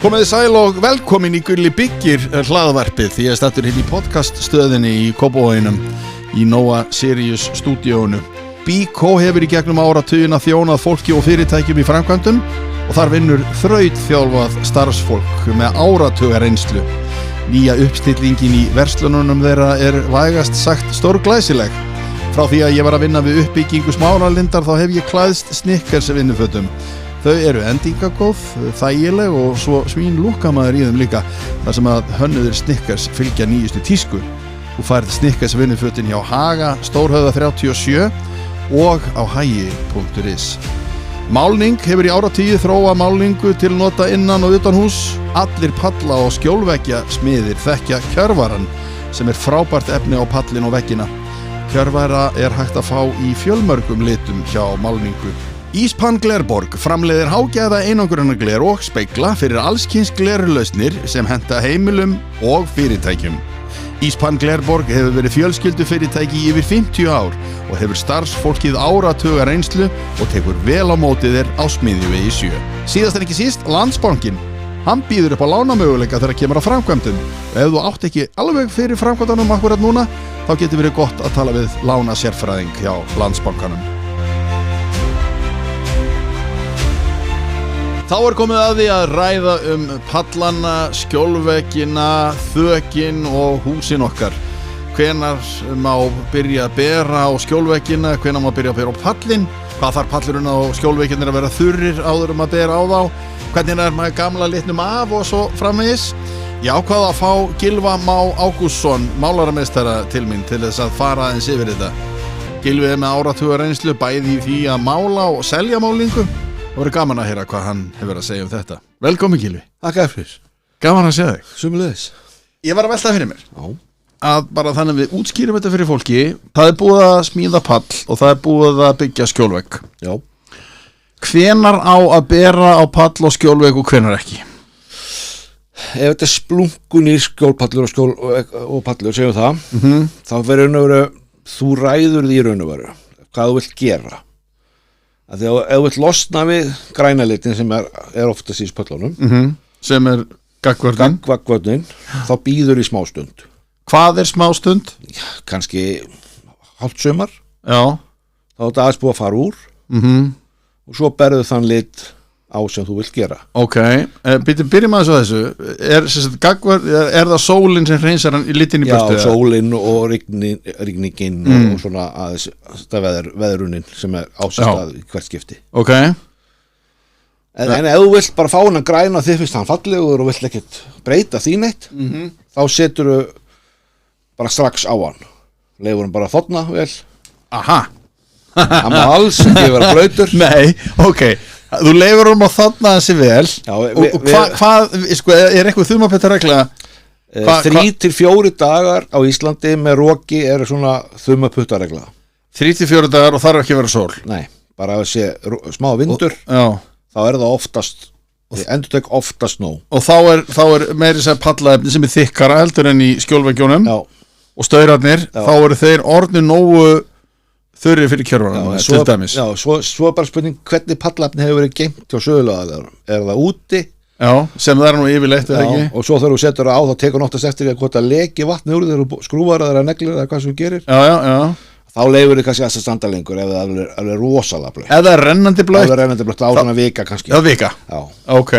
Komiði sæl og velkomin í Gulli byggir hlaðvarpið því ég stattur hérna í podcaststöðinni í Kópavoginum í Nóa Sirius stúdíónu. Bíkó hefur í gegnum áratugina þjónað fólki og fyrirtækjum í framkvæmdum og þar vinnur þrautþjálfað starfsfólk með áratuga reynslu. Nýja uppstillingin í verslununum þeirra vægast sagt stórglæsileg. Frá því að ég var að vinna við uppbyggingu Smáralindar þá hef ég klæðst Snickers vinnufötum. Þau eru endingagóð, þægileg og svo svín lúkamaður í þeim líka þar sem að hönnuðir Snickers fylgja nýjustu tísku. Þú færð Snickers vinnufötin hjá Haga, Stórhöfða 37 og á hagi.is. Málning hefur í áratugi þróað málningu til nota innan og utan hús. Allir palla og skjólveggja smiðir þekkja kjörvaran sem frábært efni á pallin og veggina. Kjörvara hægt að fá í fjölmörgum litum hjá málningu. Íspan Glerborg framleiðir hágæða einangrunargler og spegla fyrir allskyns glerlausnir sem henta heimilum og fyrirtækjum. Íspan Glerborg hefur verið fjölskyldufyrirtæki í yfir 50 ár og hefur starfsfólkið áratuga reynslu og tekur vel á móti þeir á Smiðjuvegi 7. Síðast en ekki síst, Landsbankinn. Hann býður upp á lánamöguleika þegar kemur að framkvæmdum. Ef þú átt ekki alveg fyrir framkvæmdunum akkurat núna, þá getur verið gott að tala við lánasérfræðing hjá Landsbankanum. Þá komið að því að ræða pallana, skjólveggina, þökin og húsin okkar. Hvenær má byrja að bera á skjólveggina, hvenær má byrja að bera á pallin, hvað þarf pallurinn á skjólvegginir að vera þurrir áður að bera á þá, hvernig maður gamla litnum af og svo framvegis. Ég ákvað að fá Gylfa Má Ágústsson, málarameistara til mín til þess að fara aðeins yfir þetta. Gylfi með áratuga reynslu bæði í því að mála og selja málingu. Það voru gaman að heyra hvað hann hefur að segja þetta. Velkomin Gylfi. Takk fyrir. Gaman að segja þig. Sumuleiðis. Ég var að velta fyrir mér. Já. Að bara þannig við útskýrum þetta fyrir fólki. Það búið að smíða pall og það búið að byggja skjólvegg. Já. Hvenar á að bera á pall og skjólvegg og hvenar ekki? Ef þetta splunkunýr skjólpallur og pallur, segjum það, þá verður þú ræður því raun og veru hvað þú vilt gera. Þegar ef þú vilt losna við græna litin sem oftast í spöllunum, sem gaggvörnin, þá býður í smástund. Hvað smástund? Kannski hálft sumar. Já. Þá þetta aðeins búið að fara úr og svo berðu þann lit á sem þú vilt gera. Ok, byrjum aðeins á þessu. Það sólin sem hreinsar hann í litin í burtu? Já, sólin og rigningin og svona aðeins veðrunin sem ásistað í hvert skipti. Ok. En ef þú vilt bara fá hann að græna þið fyrst hann fallegur og vilt ekkert breyta því neitt, þá setur þú bara strax á hann. Leifur hann bara að þorna vel. Aha. Hann má alls ekki vera blautur. Nei, ok. Þú leifur að þarna þessi vel. Já, og hvað, eitthvað þumapöttaregla? 3 til 4 dagar á Íslandi með roki svona þumaputtaregla. 3 til 4 dagar og þarf ekki að vera sól? Nei, bara að sé smá vindur, þá það oftast, endurtek oftast nóg. Og þá meiri sér pallaefni sem þykkara heldur en í skjólveggjónum og staurarnir, þá þeir orðnir nógu þurri fyrir kjörvaran, til dæmis. Já, svo bara spurning hvernig pallefni hefur verið geymt hjá sögulega. Það úti? Já, sem það nú yfirleitt, eða ekki? Og svo þegar þú setur það á, þá tekur náttúrulega eftir því að hvort að leki vatni úr þegar þú skrúfar eða neglir eða hvað sem þú gerir. Já. Þá leifur þið kannski að standa lengur ef það er rosalega blöitt. Ef það rennandi blöitt? Ef það rennandi blöitt, á svona vika kannski. Já, vika? Já. Ok.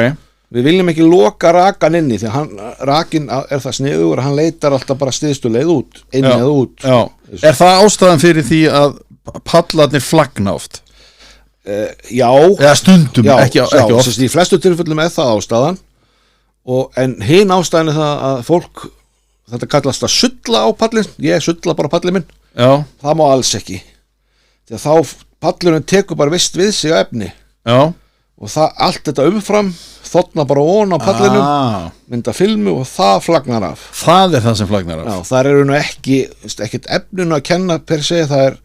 Við viljum ekki loka rakan inni því rakin það sniðugur að hann leitar alltaf bara stiðstu leið út, inn eða út. Já. Það ástæðan fyrir því að pallarnir flagna oft? Já. Eða stundum, ekki oft. Í flestu tilfellum það ástæðan en hin ástæðan það að fólk, þetta kallast að sulla á pallin, ég sulla bara pallin minn. Já. Það má alls ekki. Því að þá pallurinn tekur bara vist við sig að efni. Já. Og allt þetta umfram þotna bara ón á pallinum, mynda filmu og það flagnar af. Það það sem flagnar af? Já, það nú ekkert efninu að kenna per se, það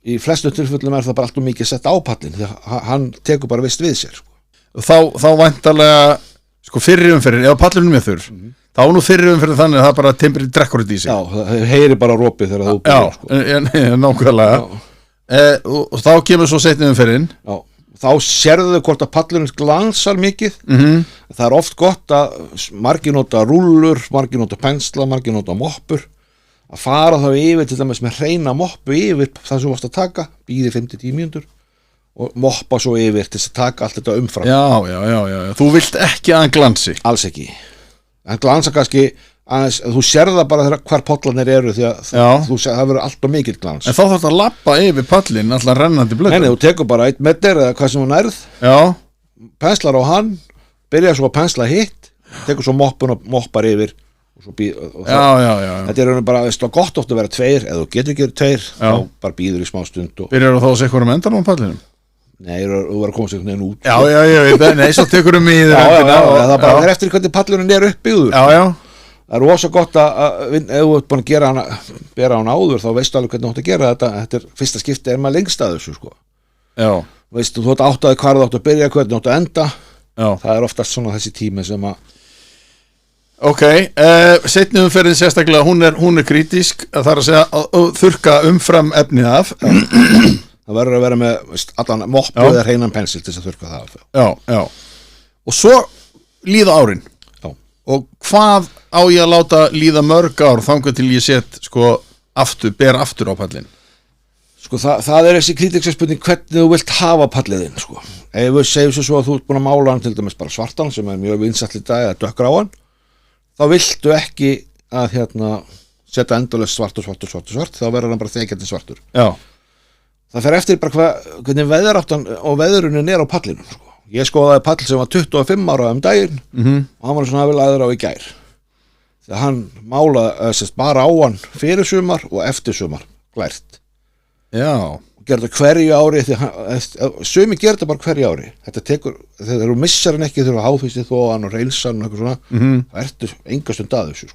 í flestu tilfellum það bara alltaf mikið sett á pallin, því að hann tekur bara vist við sér. Þá væntanlega, fyrri umferðin, ef pallurinn er þurr, þá nú fyrri umferðin þannig að það bara timbrið drekkur út í sig. Já, það heyri bara ropið þegar þú byrjar. Já, nákvæmlega. Og þá kemur svo seinni umferðin. Já. þá sérðu hvort að pallurinn glansar mikið. Það oft gott að margir nota rúllur, margir nota pensla, margir nota moppur, að fara þá yfir til dæmis með hreina moppu yfir það sem þú varst að taka, býði 5-10 mínútur og moppa svo yfir til að taka allt þetta umfram. Já, þú vilt ekki að hann glansi? Alls ekki. Hann glansa kannski aðeins, þú sérða bara hvar pollarnir eru því að það verður alltaf mikill glans. En þá þarf það að lappa yfir pallin alltaf rennandi blötu? Nei, þú tekur bara 1 meter eða hvað sem þú nærð, penslar á hann, byrjar svo að pensla hitt, tekur svo moppun og moppar yfir og svo þetta er bara gott oft að vera 2, eða þú getur ekki 2 þá bara býður í smá stund Byrjar þá að segja hverjum endan á pallinum? Nei, þú verður að koma sér einhvern veginn út. Nei, svo tekur í þér það bara er eftir hvernig pallurinn er uppbyggður. Það er rosa gott að ef þú ert búin að bera hann áður þá veistu alveg hvernig þú átt að gera þetta er fyrsta skipti maður lengst að þessu sko. Veistu, þú átt að áttaði hvar þú átt að byrja, hvernig þú átt að enda. Það er oftast svona þessi tími sem að seinni umferðin sérstaklega hún er kritísk, það er að segja að þurrka umfram efnið af. Það verður að vera með allan moppu eða hreinan pensil til þess að þurrka það af. Og svo líða árin. Og hvað á ég að láta líða mörg ár þangað til ég set ber aftur á pallin? Það er þessi kritíska spurning hvernig þú vilt hafa palliðinn Ef við segjum svo að þú ert búin að mála hann til dæmis bara svartan sem er mjög vinsæll í dag eða dökkgráan, þá viltu ekki að setja endalaust svart, þá verður hann bara þegjandi svartur. Það fer eftir bara hvernig veðráttan og veðrunin er á pallinum. Ég skoðaði pall sem var 25 ára daginn og hann var svona aðvilaður á í gær. Þegar hann málaði bara á hann fyrir sumar og eftir sumar glært. Og gerði þetta hverju ári sumi gerði þetta bara hverju ári. Þetta tekur, þegar þú missar hann ekki þurfa háfýsti þó hann og reilsan og eitthvað svona, það ertu enga stund að þessu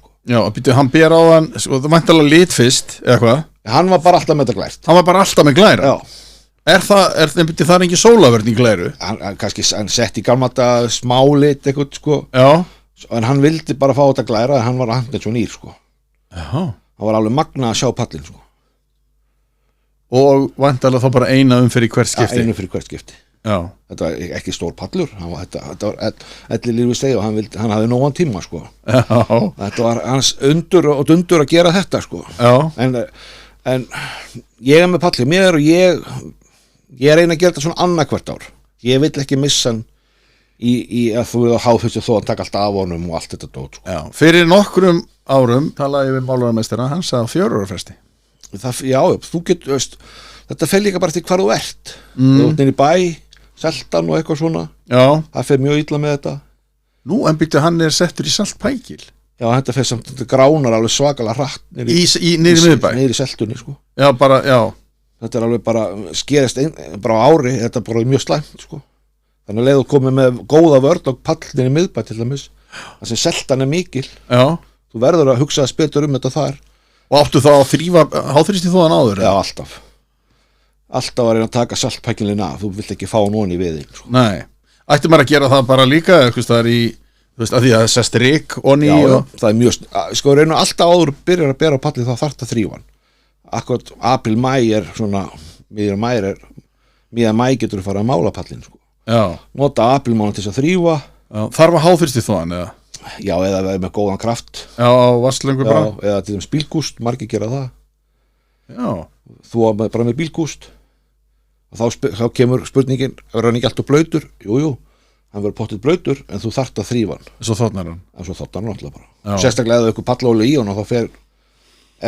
hann ber á hann, það væntanlega lit fyrst eða hvað? Hann var bara alltaf með þetta glært. Hann var bara alltaf með glæra? Það er ekki sólaverðn í glæru? Kannski hann sett í gammalda smálit eitthvað en hann vildi bara fá þetta glæra en hann var handið svo nýr hann var alveg magna að sjá pallin Og væntanlega þá bara eina fyrir hvert skipti? Einu fyrir hvert skipti. Þetta var ekki stór pallur, þetta var 11 lífið stegi og hann hafði nógan tíma Þetta var hans undur og dundur að gera þetta en ég er með pallur mér og ég reyna að gera þetta svona annað ár. Ég vil ekki missa hann í að þú við á háfussi þó að taka allt af honum og allt þetta dót Fyrir nokkrum árum talaði ég við málararmeistara, hann sagði 4 ára fresti. Þú getur þetta fer líka bara til hvar þú ert þú ert inn í bæ, seltan og eitthvað svona það fer mjög illa með þetta. Nú, en byrju hann er settur í saltpækil? Þetta fer samt, þetta gránar alveg svakalega hratt niður miðbæ? Niður í seltunni þetta er alveg bara skerist bara á ári, þetta er bara mjög slæmt þannig að leið þú komið með góða vörn og pallinni í miðbæ til dæmis það sem seltan er mikil þú verður að hugsa betur þetta þar. Og áttu þá að þrífa háþrýsti þóðan áður? Alltaf að reyna að taka saltpækilinn af, þú vilt ekki fá nóni við þig Nei, ætti maður að gera það bara líka það er í, að því að það sest rík og ný það er mjög, reyna alltaf áður byrjar að bera á pallið þá þarft að þrífa hann akkurat apríl-mæ er svona miðjan mæ getur þú fara að mála pallin nota aprílmánu til þess að þrífa Þarf að háþrýsti þóðan eða? Eða verið með góðan kraft á vasslöngu bara eða til dæmis bílgúst, margir gera það þú bara með bílgúst og þá kemur spurningin er hann ekki alltaf blautur? Jú, hann verður pottið blautur en þú þarft að þrífa hann Svo þotnar hann náttúrulega bara sérstaklega eða eitthvað pallóli í hann og þá fer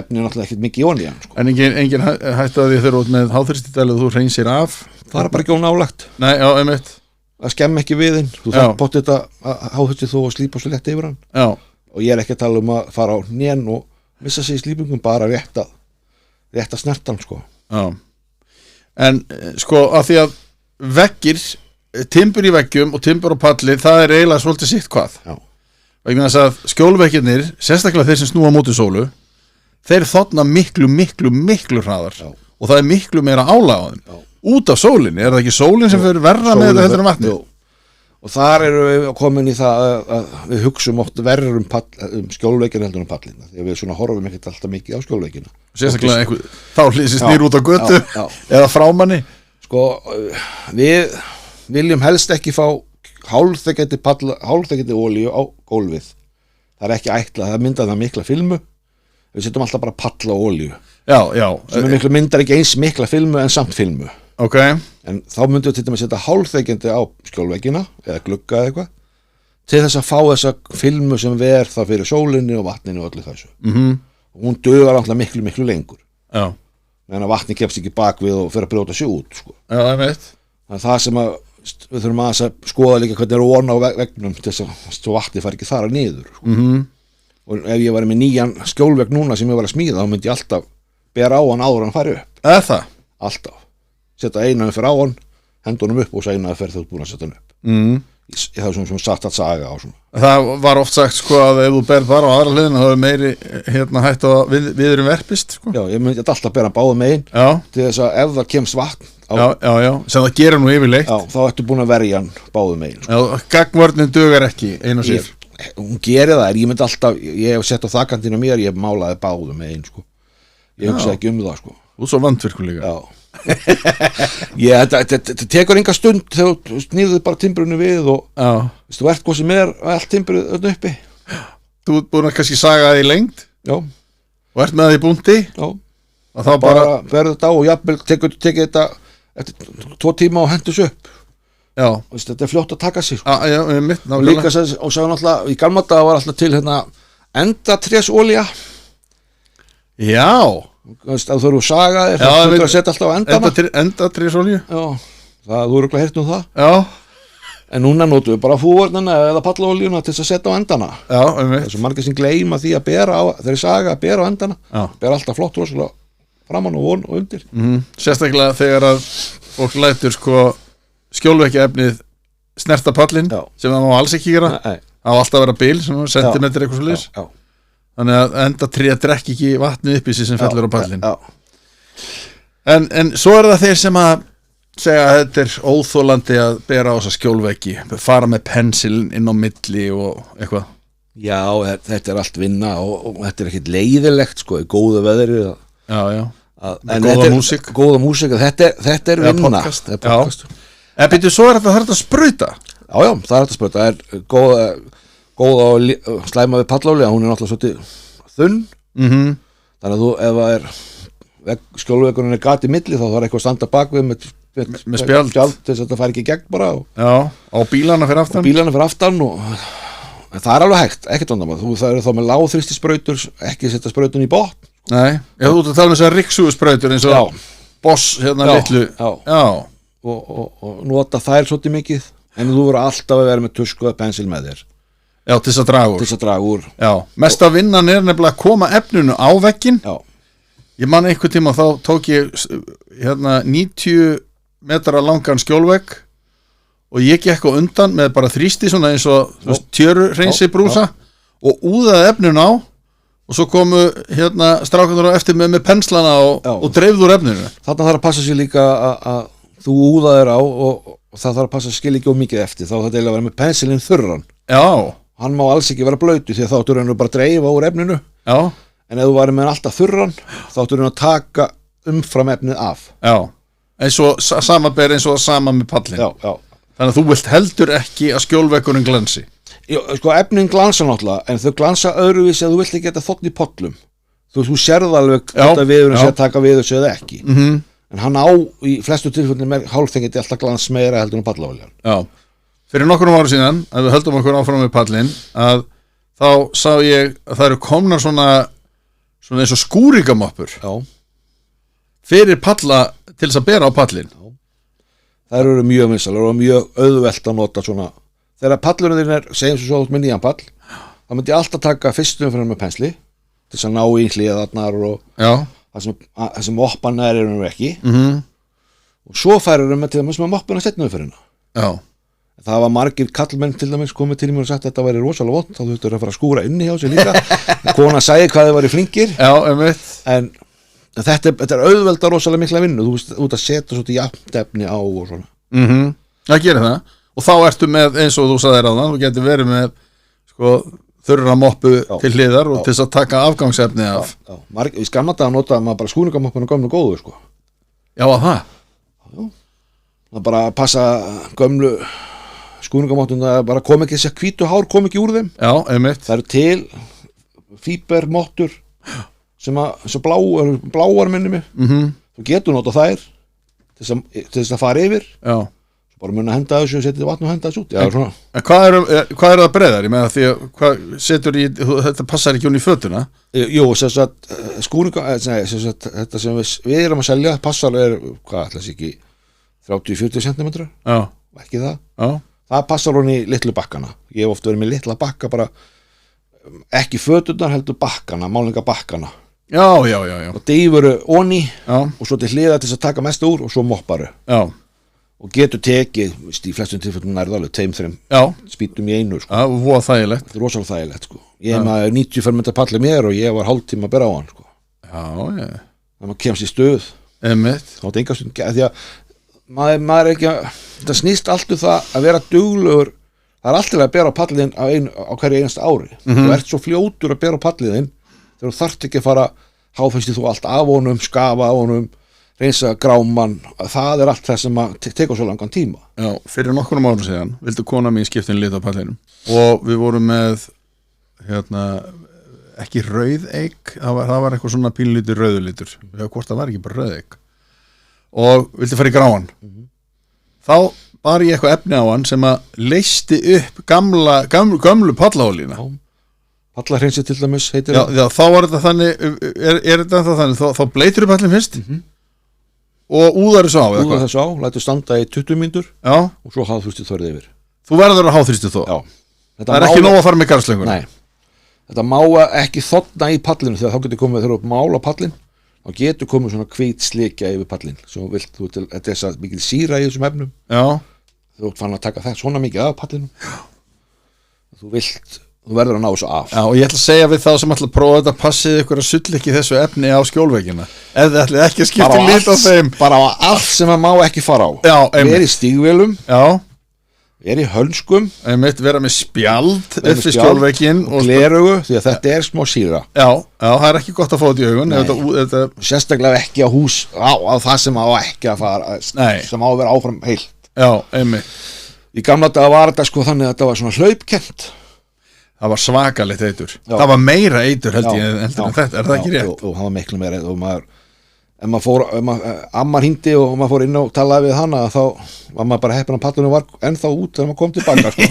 efnið náttúrulega ekkert mikið í hann En engin hætti að því þegar út með háþrýstidælu þú hreinsir af? Það er bara ekki ónálagt Nei, einmitt að skemma ekki við hinn, þú þarf pottið þetta háþrýsti þú og slípa svo lett yfir hann og ég er ekki að tala að fara á nén og missa sig í slípingum, bara rétt að snerta hann En að því að veggir, timbur í veggjum og timbur á palli, það er eiginlega svolítið sitt hvað vegna þess að skjólveggirnir, sérstaklega þeir sem snúa móti sólu þeir þotna miklu hraðar og það er miklu meira álag á þeim út af sólinni, er það ekki sólin sem fyrir verra með þetta heldur en vatni? Og þar eru við komin í það að við hugsum oft verður skjólveggina heldur en pallina því að við svona horfum ekkert alltaf mikið á skjólveggina þá hlýsist nýr út á götu eða frámanni við viljum helst ekki fá hálfþekkjandi olíu á gólfið. Það ekki ætlað, það myndað það mikla filmu. Við setjum alltaf bara palla og olíu. Já. Sem miklu myndar ekki eins mikla filmu en samt filmu. Ok. En þá myndum við til dæmis að setja hálfþekkjandi á skjólveggina eða glugga eða eitthvað til þess að fá þessa filmu sem ver það fyrir sólinni og vatninu og öllu þessu. Og hún dugar alltaf miklu lengur. Já. Meðan að vatni kemst ekki bak við og fer að brjóta sig út, sko. Já, ég veit. Þannig að það sem að við þurfum að skoða líka hvernig von á veggnum til þess að svo vatni fari ekki þar niður, sko. Og ef ég var með nýjan skjólvegg núna sem ég var að smíða, þá myndi ég alltaf bera á hann áður en fari upp. Eða það? Alltaf. Setja eina fyrir á hann, henda honum upp og segna að fer þú búin að setja hann upp. Ég hafði svona satt að saga á svona. Það var oft sagt, sko, að ef þú berð bara á aðra hliðina, þá meiri hætt að viðurum verpist, sko. Já, ég myndi alltaf bera báðum megin til þess að ef það kemst vatn Já, sem það gerir nú yfirleitt. Já, þá ertu búin að verja hann báðum megin, sko. Já, gagnvörnin dugar ekki, einu sér. Hún gerir það, ég myndi alltaf, ég hef sett á þakkantinu mér, ég málaði báðum megin, sko. Ég hugsaði ekki það, sko. Þú svo vandvirkulega. Já. Þetta tekur enga stund þegar þú snýður bara timbrunni við og þú ert hvað sem allt timbrið öllum uppi. Þú ert búin að kannski saga það í lengd. Já. Og ert með það í búndi. Já. Og þá bara verður þetta á og jafnvel tekur þetta eftir 2 tíma og hendur svo upp. Já. Þetta fljótt að taka sig, sko. Já, mitt. Og líka og sagði náttúrulega, í gamla daga var alltaf til endatrésólía. Já. Að þú eru sagaðir, þá þurftur að setja alltaf á endana. Endatrésólíu. Já, þú eru ekki heyrt það. Já. En núna notum við bara fúornina eða pallaolíuna til þess að setja á endana. Já, þessu margir sem gleyma því að bera á, þeir saga að bera á endana. Já. Bera alltaf flott rosalega framan og undir. Sérstaklega þegar að fólk lætur, sko, skjólveggjaefnið snerta pallinn, sem það má alls ekki gera. Það á alltaf að vera bil, sem sentimetri eitthvað svoleiðis. Já. Þannig að endatré drekki ekki vatnið upp í sig sem fellur á pallinn. En svo það þeir sem að segja að þetta óþolandi að bera á þessa skjólveggi, fara með pensilin inn á milli og eitthvað. Já, þetta allt vinna og þetta ekkert leiðilegt, sko, í góðu veðri. Já. Góða músík, þetta vinna. Podcast. En byrju, svo þetta þarf að sprauta. Já, það hægt að sprauta. Það góða og slæma við palláli, hún náttúrulega svolítið þunn. Þannig að þú, ef það skjólvegurinn gat í milli, þá þarf eitthvað að standa bakvið með spjald til þess að þetta fær ekki í gegn bara. Já, á bílana fyrir aftan. En það alveg hægt, ekkert vandamál. Það eru þá með lágþrýstisprautur, ekki setja sprautun í botn. Nei, þú ert að tala um þessar ryksugursprautur eins og Boss litlu. Já. Og nota þær svolítið mikið, en þú verður alltaf að vera með tusku eða pensil með þér. Já, til þess að draga úr. Já, mesta vinnan nefnilega að koma efninu á vegginn. Já. Ég man einhvern tíma þá tók ég 90 metra langan skjólvegg og ég gekk á undan með bara þrýsti svona eins og tjöru hreinsi brúsa og úðaði efninu á og svo komu strákarnir á eftir með penslana og dreifðu úr efninu. Þarna þarf að passa sér líka að þú úðaðir á og það þarf að passa skil ekki mikið eftir, þá þetta að vera með pensilinn þurran. Já. Hann má alls ekki vera blautu því að þá áttur hann bara að dreifa úr efninu. Já. En ef þú væri með alltaf þurran, þá áttur hann að taka umfram efnið af. Já. Eins og samanber eins og sama með pallin. Já. Þannig að þú vilt heldur ekki að skjólveggurinn glansi. Já, sko, efnin glansa náttúrulega, en þau glansa öðruvísi að þú vilt ekki geta þótt í pollum. Þú sérð alveg hvort að viðurinn sé að taka við þessu eða ekki. En hann á í flestu tilfellum hálfþengjandi alltaf glans meira heldur en pallaolían. Já. Fyrir nokkrum ára síðan, að við höldum okkur áfram með pallin, að þá sá ég að það eru komnar svona eins og skúringamoppur. Já. Fyrir palla til þess að bera á pallin. Já. Það eru mjög vinsalar og mjög auðvelt að nota svona. Þegar pallurinn þinn segjum svo með nýjan pall, þá myndi ég alltaf taka fyrstum fyrir með pensli, til þess að ná í hliðarnar og það sem moppan eru ekki. Og svo færir með til dæmis með moppuna setna fyrir hérna. Já. Það var margir kallmenn til dæmis komið til mér og sagt að þetta væri rosalega vont, þá þurftur að fara að skúra inni hjá sig líka. Kona sagði hvað þið væri flinkir. Já, en þetta auðvelda rosalega mikla vinnu, þú ert að setja svolítið jafntefni á og svona. Það gerir það. Og þá ertu með, eins og þú sagðir áðan, þú getur verið með þurra moppu til hliðar og til þess að taka afgangsefni af. Í skamma daga notaði maður bara skúringamoppuna gömlu góðu, sko. Já, að það? Já. það bara að passa gömlu skúringamáttum, það bara kom ekki þessi hvítu hár, kom ekki úr þeim. Já, einmitt. Það eru til fíbermáttur sem bláar minni mig. Þú getur nota þær til þess að fara yfir. Já. Bara mun að henda þessu og setja vatn og henda þessu út. Já, svona. En hvað er það breiðar? Ég meina því að hvað setur í, þetta passar ekki hún í fötuna? Jú, þess að þetta sem við erum að selja passar hvað ætla þess ekki 30-40 cm? Já. Ekki það? Já. Það passar hún í litlu bakkana. Ég hef oft verið með litla bakka bara, ekki föturnar heldur bakkana, málingabakkana. Já. Og dýfuru onni og svo til hliða til þess að taka mest úr og svo mopparu. Já. Og getur tekið, í flestum tilfellum nærðu alveg 2-3 spýtum í einu, sko. Já, voða þægilegt. Þetta rosalega þægilegt, sko. Ég hef maður 90 fermetra palli mér og ég var hálftíma að bera á hann, sko. Já. Þegar maður kemst í stuð. Einmitt. Þá er engastund, því að maður er ekki að, þetta snýst allt það að vera duglegur, það er alltaf að bera á pallin á hverju einasta ári. Þú ert svo fljótur að bera á palliðin þegar þú þarft ekki að fara háfæsti þú allt af honum, skafa af honum, reynsa gráman, það er allt það sem að teka svo langan tíma. Já, fyrir nokkurum árum síðan vildi kona mín skipta lit á pallinum og við vorum með ekki rauðeik, það var eitthvað svona pínlítið rauðulitur, hvort það var ekki bara rauðeik og vildi fara í gráan. Þá bar ég eitthvað efni á hann sem að leysti upp gömlu pallahólína. Pallahreinsi til dæmis heitir það. Já, þá var þetta þannig, er þetta þannig, þá bleitur upp pallin fyrst og úðar þessu á. Úðar þessu á, lætur standa í 20 mínútur og svo háþrýstið þörðið yfir. Þú verður að háþrýstið þó? Já. Það er ekki nóg að fara með garðslengur? Nei. Þetta má ekki þotna í pallinu þegar þá getur komið þegar þú mála pallin þá getur komið svona hvít slikja yfir pallin sem þetta er þess að mikil síra í þessum efnum. Já. Þú fann að taka það svona mikið af pallinum. Þú verður að ná þessu af. Já, og ég ætla að segja við þá sem ætla að prófa þetta, passið ykkur að sull ekki þessu efni á skjólveggina. Ef þið ætlið ekki að skipta lit á þeim. Bara á allt sem það má ekki fara á. Já, við erum í stígvélum. Já. Við erum í hölskum. Vera með spjald upp við skjólveggin. Og glerugu, því að þetta er smá síra. Já, það er ekki gott að fá þetta í augun. Sérstaklega ekki á hús, á það sem á ekki að fara, sem á að vera áfram heilt. Já, einmitt. Í gamla daga var þetta sko þannig að þetta var svona hlaupkennt. Það var svakalegt eitur. Það var meira eitur held ég en þetta, er það ekki rétt? Já, það var miklu meira og ammar hringdi og maður fór inn og talaði við hana þá var maður bara heppinn að pallunum var ennþá út þegar maður kom tilbaka, sko.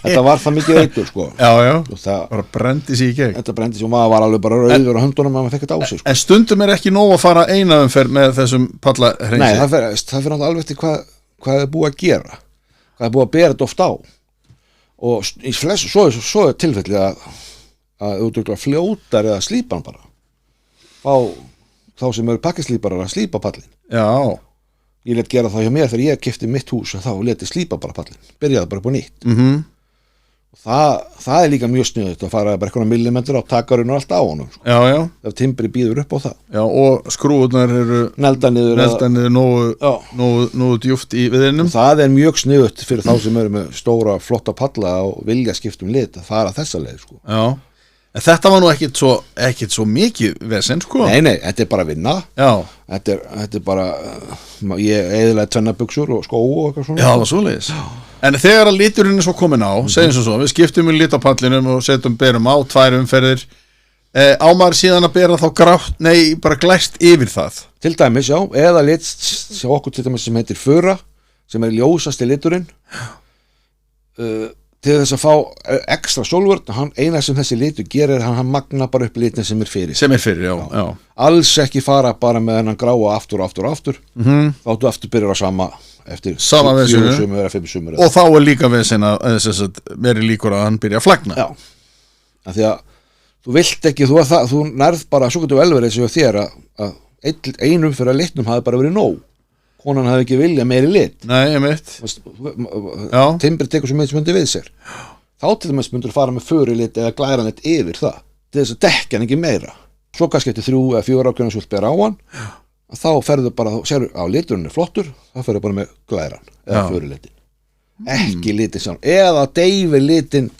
Þetta var það mikið eitur, sko. Já, það bara brendi sig í gegn. Þetta brendi sig og maður var alveg bara rauður á höndunum að maður fekk þetta á sig, sko. En stundum er ekki nóg að fara eina umferð með þessum pallahreinsi. Nei, það fer náttúrulega alveg eftir hvað er búið að gera, hvað er búið að bera þetta oft á. Og í flest, svo er tilfelli að þú fljótar eða slípan bara fá þá sem eru pakkislíparar að slípa pallin. Já. Ég let gera það hjá mér þegar ég keypti mitt hús og þá leti slípa bara pallin, byrjaði bara på nýtt. Og það er líka mjög sniðugt að fara bara eitthvað millimetrar á takarinn og allt á honum, sko. Já. Ef timbri býður upp á það. Já, og skrúðunar eru nelda niður nógu djúpt í viðinum. Það er mjög sniðugt fyrir þá sem eru með stóra flotta palla og vilja skiptum lit að fara þessa leið, sko. Já. En þetta var nú ekkit svo mikið vesen, sko. Nei, þetta er bara vinna. Já. Þetta er bara ég eyðilega tvennabuxur og skó og eitthvað svona. Já, það var svoleiðis. En þegar að liturinn er svo komin á, segjum svo, við skiptum í lit á pallinum og berum á 2 umferðir, á maður síðan að bera þá bara glæst yfir það. Til dæmis, já, eða lit sem okkur til dæmis sem heitir fura, sem er ljósasti liturinn, til þess að fá ekstra sólvörn, eina sem þessi litur gerir, hann magna bara upp litin sem er fyrir. Sem er fyrir, já. Alls ekki fara bara með hennan gráa aftur. Þá þú aftur byrjar á sama eftir 4 sumur eða 5 sumur. Og þá er líka vesen að veri líkur að hann byrja að flagna. Já, af því að þú vilt ekki, þú nærð bara, svo getur vel verið þessi þér að einum fyrir að litnum hafi bara verið nóg. Konan hafi ekki vilja meiri lit. Nei, ég veit. Timbri tekur svo mikið sem myndi við sér. Þá til dæmis myndur fara með förulit eða glæranlit yfir það til þess að dekka hann ekki meira. Svo kannski eftir 3 eða 4 ákveðna svolítið bera á hann, þá ferðu bara, sérðu á liturinn er flottur, þá ferðu bara með glæran eða förulitin. Ekki litin sjálf. Eða deyfi litin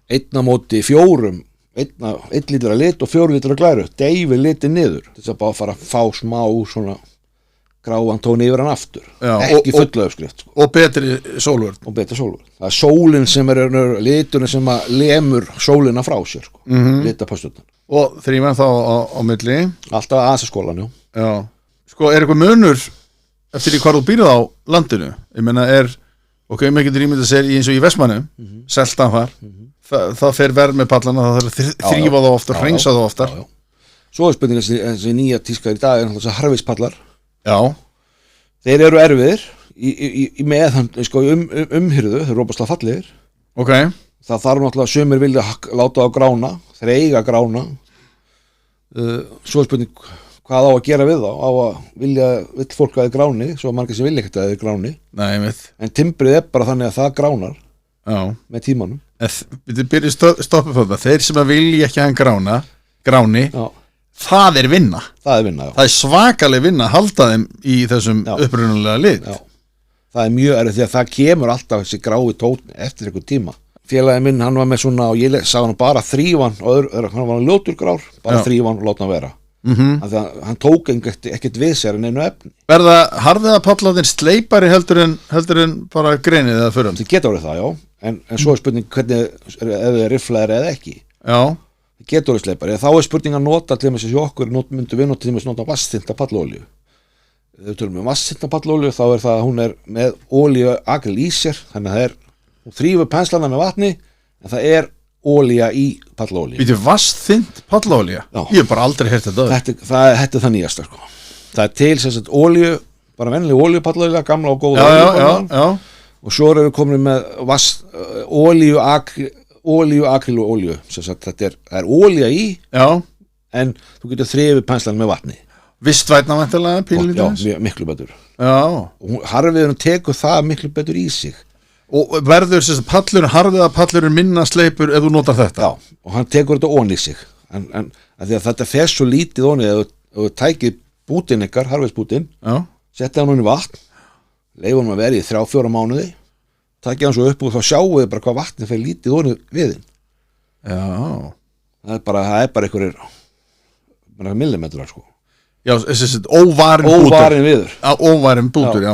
1 á móti 4, 1 lítur að lit og 4 lítur að glæru. Deyfi litin niður. Þess að bara fara að fá smá svona gráan tón yfir hann aftur. Já, Ekki fulla uppskrift, sko. Og betri sólvörn. Og betur sólvörn. Það sólin sem liturinn sem að lemur sólina frá sér, sko. Litapösturnar. Og þrífan þá á milli. Alltaf aðeins að skólan, Já. Sko, er eitthvað munur eftir því hvar þú býrð á landinu? Ég meina, maður getur ímyndað sér eins og í Vestmannaeyjum, seltan þar. Það fer verð með pallana, það þarf að þrífa þá oftar, hreinsa þá oftar. Já. Svo spurning þessi nýja tíska í dag náttúrulega harfispallar. Já. Þeir eru erfiðir í meðan, sko, umhyrðu, þeir eru óbærslega fallegir. Ok. Það þarf náttúrulega sumir vilja láta á grána, þeir eiga grána. Svo spurning hvað á að gera við þá, vill fólk að þeir gráni, svo margir sem vilja ekkert að þeir gráni. Nei, ég veit. En timbrið bara þannig að það gránar. Já. Með tímanum. Við byrjum stoppið fyrir það. Þeir sem að vilja ekki að hann gráni, já. Það er vinna. Það er vinna, já. Það er svakaleg vinna að halda þeim í þessum upprunalega lit. Já. Það er mjög erfið því að það kemur alltaf þessi grái tónn eftir einhver tíma. Félagi minn, hann var með svona, og ég sá hann bara þrífan, hann var ljótur grár, bara þrífan og láta hann vera. Þannig að hann tók ekkert við sér en einu efni. Verða harðiða pallarnir sleipari heldur en bara greinið eða fyrir hann? Það getur verið það, já, en svo er spurning hvernig ef þið er rifflaðir eða ekki. Já. Það getur verið sleipari, þá er spurning að nota til þess að okkur myndum við nota til þess að nota vassþynta pallolíu. Ef við tölum vassþynta pallolíu þá er það að hún er með olíu akryl í sér, þannig að hún þrífur penslana með vatni, en það er olía í pallolíu. Býtu vassþynnt pallolía? Já. Ég hef bara aldrei heyrt þetta. Þetta er það nýjasta, sko. Það er til sem sagt olíu, bara vennileg olíupallolía, gamla og góða já. Og svo erum við komin með olíu akryl og olíu, sem sagt það er olía í, já. En þú getur þrifið penslan með vatni. Vistvætna væntanlega, pínlítið? Já, miklu betur. Já. Og harfiðurinn tekur það miklu betur í sig. Og verður harfiða pallurinn minna sleipur ef þú notar þetta? Já, og hann tekur þetta ón í sig. En því að þetta fer svo lítið ón í, ef þú tækir bútinn ykkar, harfiðsbútinn, setja hann hún í vatn, leifur hann að vera í 3-4 mánuði, takja hann svo upp og þá sjáu þið bara hvað vatni fer lítið ón við þinn. Já. Það er bara einhverjir millimetrar, sko. Já, óvarin viður. Óvarin bútur, já.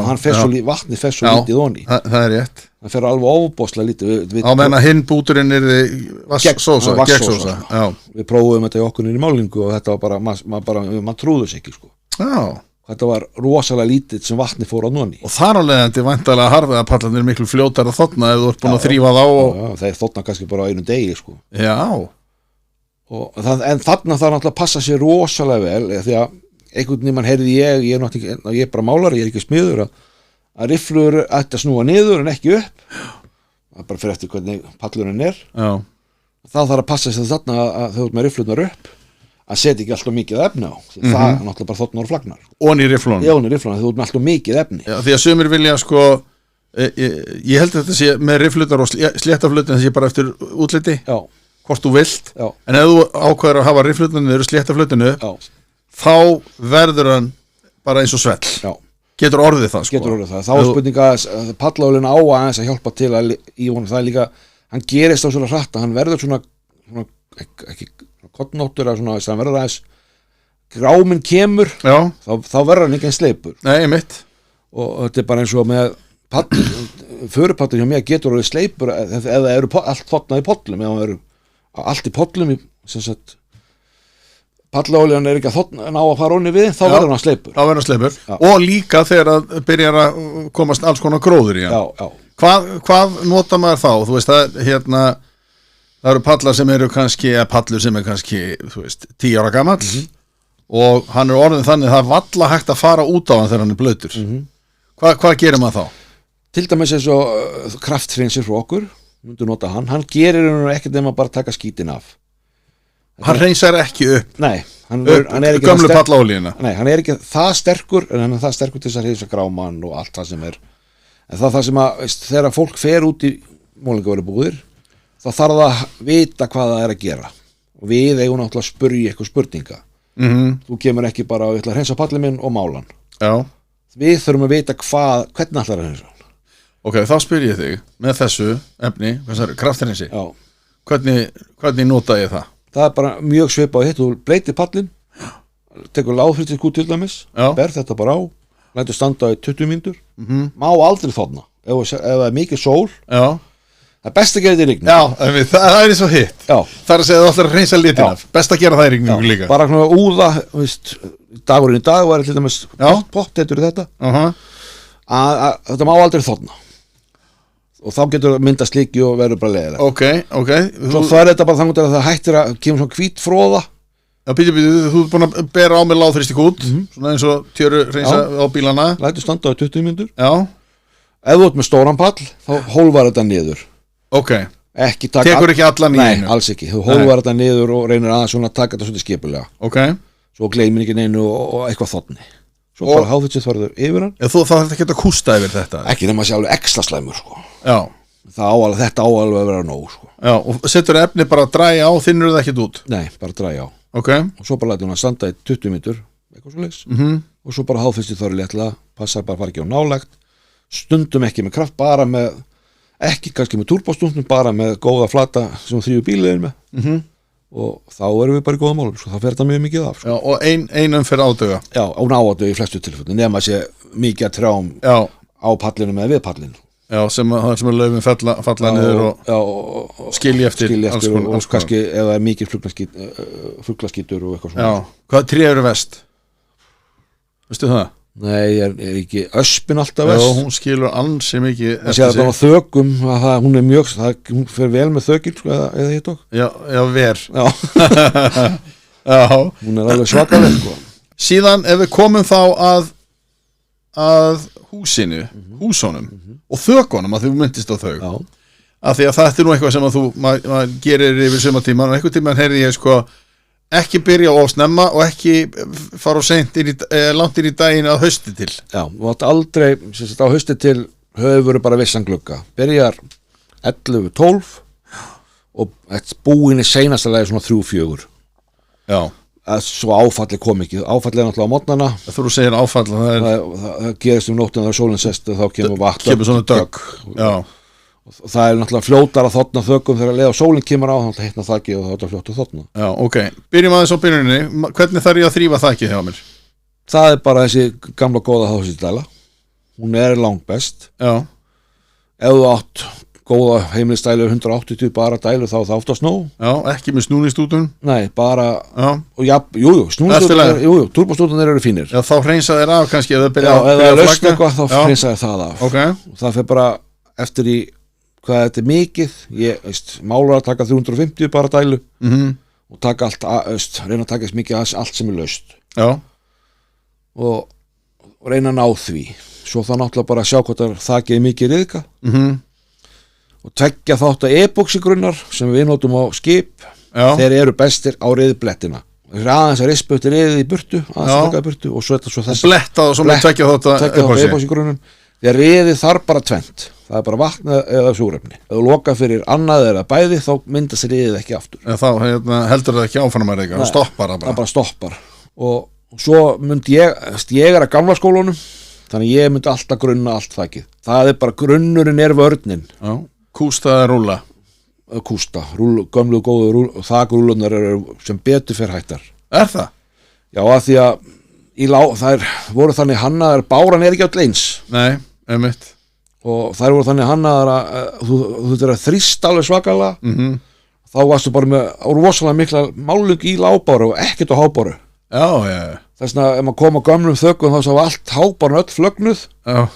Vatni fer svo lítið onni. Það er rétt. Það fer alveg ofbóðslega lítið. Á meðan hinn búturinn gegnsósa. Já. Við prófum þetta í okkur í málingu og þetta var bara, maður trúður sig ekki, sko. Já. Þetta var rosalega lítið sem vatni fór á nonni. Og þar á leiðandi væntanlega harfiðapallarnir miklu fljótar að þotna ef þú ert búin að þrífa þá. Já, þeir þotna kannski bara á einu degi, sko. Já. En þarna þarf náttúrulega að passa sér rosalega vel, því að einhvern veginn heyrði ég er bara málari, ég er ekki smiður að rifflur ætti að snúa niður en ekki upp. Það er bara fyrir eftir hvernig pallurinn er. Já. Það þarf að passa sér þarna að þau ert með rifflurnar upp að setja ekki alltaf mikið efni á. Það er náttúrulega bara þotnar og flagnar. Og í rifflunum. Já, í rifflunum, þau ert með alltaf mikið efni. Já, því að sumir vilja sko ég held að þetta sé með rifflutar og sléttaflutin það sé bara eftir útliti. Já. Hvort þú vilt. Já. En ef þú ákveður að hafa rifflutinu eða sléttaflutinu, þá verður hann bara eins og svell. Já. Getur orðið það, sko. Getur orðið það. Þá er spurning að pallolíun á aðeins að hjálpa til að í honum. Það er líka, hann gerist á svona hratt að hann verður svona ekki kottnóttur að svona, hann verður aðeins gráminn kemur, þá verður hann ekki eins sleipur. Nei, mitt. Og þetta er bara eins og með förupallur hjá mér getur orðið sleipur ef það eru allt þotnað í pollum, ef það eru allt í pollum sem sagt pallolían er ekki að ná að fara onni við, þá verður hann sleipur. Þá verður hann sleipur. Og líka þegar að byrjar að komast alls konar gróður í hann. Já. Hvað nota maður þá? Þú veist, það eru pallar sem eru kannski, eða pallur sem er kannski, þú veist, 10 ára gamall og hann er orðin þannig að það er valla hægt að fara út á hann þegar hann er blautur. Hvað gerir maður þá? Til dæmis eins og krafthreinsir frá okkur, myndu nota hann gerir ekkert nema bara taka skítin af. Hann hreinsar ekki upp. Nei, hann er ekki gömlu pallolíuna. Nei, hann er ekki það sterkur, en hann er það sterkur til þess að hreinsa gráman og allt það sem er. En það sem að, þegar fólk fer út í málingavörubúðir, þá þarf það að vita hvað það er að gera. Og við eigum náttúrulega að spyrja eitthvað spurninga. Þú kemur ekki bara að hreinsa pallin minn og málan. Já. Við þurfum að vita hvernig ætlar að hreinsa hann. Ok, þá spyr ég þig, með þessu efni, krafthreinsi. Já. Hvernig nota ég það? Það er bara mjög svipað á hitt, þú bleitir pallin, tekur lágþrýstisskút til dæmis, ber þetta bara á lætur standa í 20 mínútur, má aldrei þorna ef það er mikið sól, Já, það er best að gera þetta í rigningu. já, það er eins og hitt. Já. Það er að segja að þú ætlar að hreinsa litina. Best að gera það í rigningu líka. Bara svona úða, veist, dagurinn í dag var til dæmis pottetur í þetta, að þetta má aldrei þorna. Og þá getur myndast líki og verður bara leiðilegt. Ok. Svo það er þetta bara þannig að það hættir að kemur svona hvít fróða. Já, býtu, þú ert búin að bera á mig láþrýsti kút, svona eins og tjöru hreinsa á bílana. Lætur standa á 20 mínútur. Já. Ef þú ert með stóran pall, þá hólfar þetta niður. Ok. Ekki taka... Tekur ekki allan í einu? Nei, alls ekki. Þú hólfar þetta niður og reynir aðeins svona að taka þetta svolítið skipulega. Ok. Svo gleymir ekki neinu og eitthvað þorni. Svo bara háþvitsið þarður yfir hann. Já, þá þarf ekki að kústa yfir þetta? Ekki nema að sé alveg extra slæmur, sko. Já. Þetta áalveg að vera nóg, sko. Já, og setur efni bara að dræja á, þinnur það ekkert út? Nei, bara dræja á. Ok. Og svo bara lætur hann að standa í 20 mínútur, eitthvað svo leys. Og svo bara háþvitsið þarður léttlega, passar bara að fara ekki á nálægt, stundum ekki með kraft, bara með, ekki kannski með turbostundum, bara með góða flata sem þrýju bíliðin með. Og þá erum við bara í góða málum, sko. Það fer þetta mjög mikið af, sko. Já, og ein umferð ádauga? Já, án ádauga í flestu tilfellum, nema að sé mikið að trjám á pallinu með við pallinu. Já, það sem er laufin falla niður og skilja eftir og kannski ef það er mikið fuglaskítur og eitthvað svona. Já, hvað tré eru vest? Veistu það? Nei, er ekki öspin alltaf vest? Já, hún skilur ansi mikið eftir sig. Það sé að þökum, hún er mjög, hún fer vel með þökil, sko, eða hitt okk. Já, ver. Já. Já. Hún er alveg svakaleg, sko. Síðan ef við komum þá að húsunum og þökunum, að þú myndist á þau. Já. Af því að þetta er nú eitthvað sem að maður gerir yfir sumartíman og einhvern tímann heyrði ég, sko, ekki byrja of snemma og ekki fara of seint langt inn í daginn að hausti til. Já, og þetta aldrei, sem sagt á hausti til höfur bara vissan glugga. Byrjar 11-12 og búin í seinasta lagi svona 3-4. Já. Svo áfalli kom ekki. Áfalli er náttúrulega á mótnana. Þú segir áfall, það gerist nóttina þegar sólinn sest og þá kemur vatn. Kemur svona dögg. Já. Og það er náttúrulega fljótar að þotna þökkum þegar leið og sólinn kemur á, þá hitna þakki og þá er þetta fljótt að þotna. Já, ok. Byrjum aðeins á byrjuninni. Hvernig þarf ég að þrífa þakkið hjá mér? Það er bara þessi gamla góða hásítæla. Hún er langbest. Já. Ef þú átt góða heimilistælu 180 bara dælu þá það oftast nóg. Já, ekki með snúnistútun? Nei, bara snúnistútun, turbostútunir eru fínir. Já, þá hreinsa þeir af kannski ef það byrja að lausna eitthvað, þá hreinsa þeir það af. Ok. Og það fer bara eftir í hvað þetta er mikið. Ég málar að taka 350 bara dælu og taka allt, reyna að taka þess mikið allt sem er laust. Já. Og reyna að ná því. Svo það náttúrulega bara að sjá hvað það er mikið riðka. Og tveggja þátt að epoxygrunnar sem við notum á skip. Já. Þeir eru bestir á riðblettina. Þeir eru aðeins að rispa eftir riðið í burtu, aðeins í burtu og svo þessi. Og bletta og svo með tveggja þátt að epoxygrunnum. Þegar riðið þarf bara tvennt. Það er bara vatn eða súrefni. Ef þú loka fyrir annað eða bæði þá myndast riðið ekki aftur. Ja, þá heldur það ekki áfram að reyka, það stoppar það bara. Það bara stoppar. Og svo myndi ég er að gamla skólunum, þannig ég myndi alltaf grunna allt þakkið. Það er bara grunnurinn er vörnin. Já. Kústa eða rúlla? Kústa, gömlu góðu þakrúlunar eru sem betur fyrir hættar. Er það? Já, að því að þær voru þannig hannaðar, báran er ekki átt eins. Nei, einmitt. Og þær voru þannig hannaðar að þú þurftir að þrýsta alveg svakalega. Þá varstu bara með rosalega mikla málung í lágbáru og ekkert á hábáru. Já. Þess vegna ef maður kom á gömlum þökkum þá sá allt hábárun öll flögnuð. Já.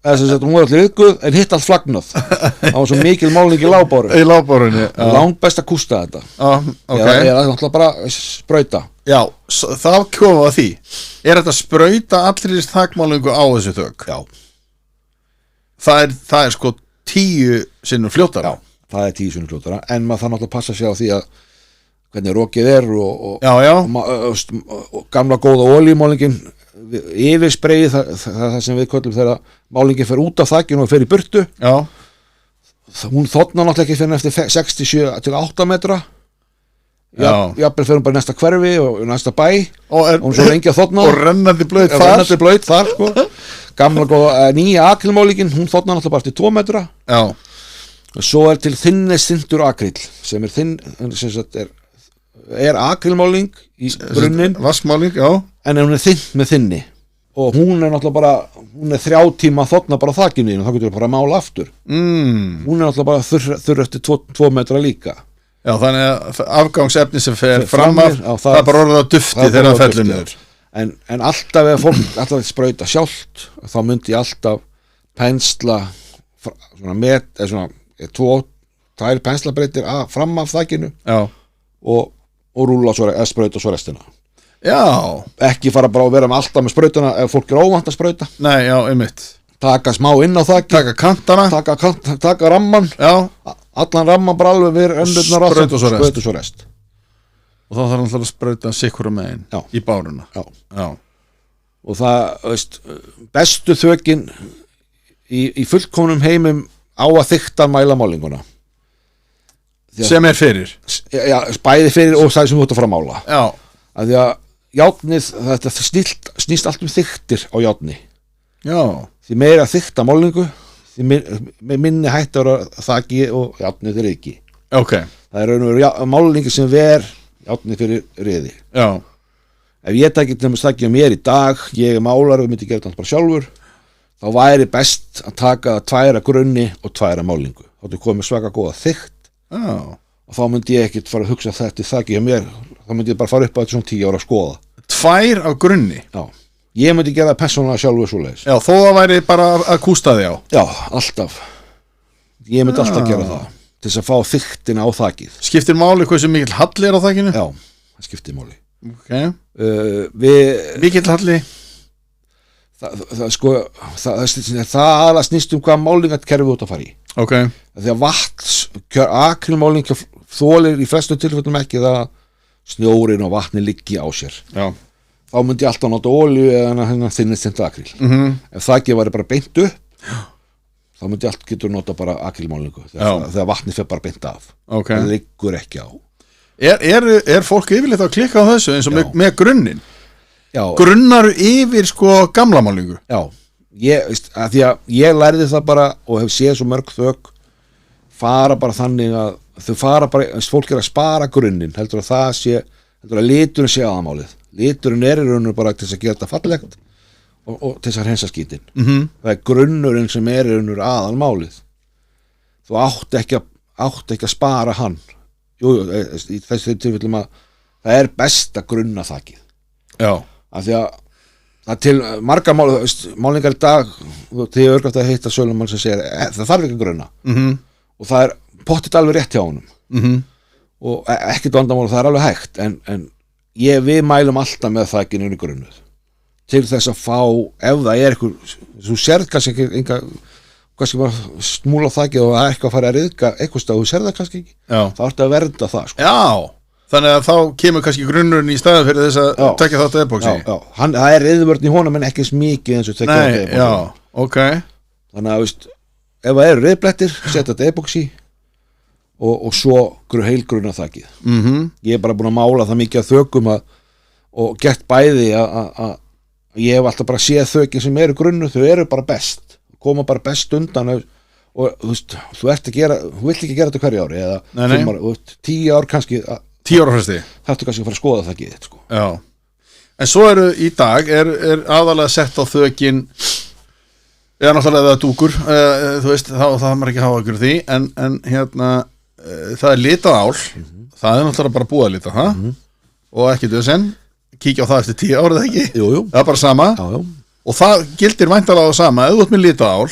Eða sem sagt, hún var allir yðguð en hitt allt flagnað. Það var svo mikil málning í lágbáru. Í lágbárunni, já. Langt best að kústa þetta. Já, ok. Eða náttúrulega bara sprauta. Já, þá komum við að því. Er þetta sprauta allir þakmálingu á þessu þök? Já. Það er sko 10 sinnum fljótara. Já, það er 10 sinnum fljótara. En maður þarf náttúrulega að passa sig á því að hvernig rokið er og gamla góða olíumálingin yfirspreyið það sem við köllum þegar málingin fer út af þakkinu og fer í burtu. Já. Hún þotnar náttúrulega ekki fyrir eftir 67-8 metra. Jafnvel fer hún bara í næsta hverfi og í næsta bæ og hún svo lengi að þotna og rennandi blöyt þar sko. Gamla góða nýja akrilmálingin, hún þotnar náttúrulega bara til 2 metra. Já. Og svo er til þinnestindur akrill sem er þinn sem sagt er akrilmáling í grunninn, vaskmáling, já, en hún er þinn með þinni og hún er náttúrulega bara hún er 3 tíma þotna bara á þakinu og þá getur bara að mála aftur hún er náttúrulega bara þurr eftir 2 metra líka. Já, þannig að afgangsefni sem fer fram af já, það er bara orðið á dufti þegar það fellur niður. En alltaf ef fólk alltaf sprauta sjálft þá myndi ég alltaf pensla svona 2 penslabreitir fram af þakinu og rúlla svo sprauta svo restina. Já. Ekki fara bara að vera með alltaf með sprautuna ef fólk er óvant að sprauta. Nei, já, einmitt. Taka smá inn á þakki. Taka kantana. Taka ramman. Já. Allan ramman bara alveg við öndurnar sprauta svo rest. Og þá þarf alltaf að sprauta sikkur megin í báruna. Já. Og það, veist, bestu þökin í fullkomnum heimum á að þykta mælamálinguna. Sem er fyrir. Já, bæði fyrir og það sem þú ert að fara að mála. Já. Að því að járnið, þetta snýst allt þyktir á járni. Já. Því meira þykta málingu, því minni hættur að þaki og járnið er ekki. Ok. Það er raun og veru málingi sem ver járnið fyrir riði. Já. Ef ég tæki til að þakja mér í dag, ég er málar og myndi gera þetta bara sjálfur, þá væri best að taka 2 grunni og 2 málingu. Þá er komið svaka góða þykkt. Já. Og þá myndi ég ekkert fara að hugsa þetta þakki hjá mér, þá myndi ég bara fara upp á þetta svona 10 ára að skoða. 2 af grunni? Já, ég myndi gera persónulega sjálfur svoleiðis. Já, þó það væri bara að kústa því á? Já, alltaf. Ég myndi alltaf gera það, til þess að fá þyktina á þakið. Skiptir máli hversu mikill halli er á þakinu? Já, það skiptir máli. Ok. Mikill halli? Það aðla snýst hvað málingarkerfi út að fara í. Ok. Því að akrilmáling þolir í flestum tilfellum ekki það snjórin og vatni liggi á sér. Já. Þá myndi ég alltaf nota olíu eða þinnist akril. Ef það ekki væri bara beint upp, þá myndi allt getur nota bara akrilmálingu þegar vatni fer bara beint af. Ok. Það liggur ekki á. Er fólk yfirleitt að klikka á þessu eins og með grunnin? Já. Grunnaru yfir sko gamla málingu? Já. Því að ég lærði það bara og hef séð svo mörg þök fara bara þannig að þau fara bara, fólk er að spara grunnin heldur að liturinn sé aðmálið. Liturinn er í rauninu bara til þess að gera þetta fallegt og til þess að hreinsa skítinn. Það er grunnurinn sem er í rauninu aðalmálið. Þú átt ekki að spara hann. Jú, í þessu tilfellum að það er best að grunna þakið. Já. Af því að það til marga málingar í dag því ég örgast að heita sölumann sem segir það þarf ekki að grunna og það er pottitt alveg rétt hjá honum og ekkert vandamál, það er alveg hægt en við mælum alltaf með þakinu í grunnuð til þess að fá, ef það er eitthvað þú sérð kannski kannski bara smúla þakið og eitthvað að fara að ryðga eitthvað stað, þú sérð það kannski ekki þá ertu að vernda það sko. Já. Þannig að þá kemur kannski grunnurinn í staðan fyrir þess að tekja þátt epoxy. Já. Það er ryðvörn í honum en ekki mikið eins og tekja þátt epoxy. Já, ok. Þannig að, ef það eru ryðblettir, setja þetta epoxy og svo heilgrunna þakið. Ég er bara búin að mála það mikið að þökum og gett bæði að ég hef alltaf bara séð þökin sem eru grunnu, þau eru bara best. Koma bara best undan og þú vilt ekki gera þetta hverju ári eða 5 ári, 10 ár kannski 10 ára fresti. Það ertu kannski að fara að skoða það ekki sko. Já. En svo eru í dag er aðalega sett á þökin eða náttúrulega dúkur þú veist, það maður ekki hafa ykkur því en hérna það er litað ál það er náttúrulega bara búið að lita og ekki döðsenn, kíkja á það eftir 10 ára eða ekki? Jú. Það er bara sama og það gildir væntanlega á sama ef þú ert með litað ál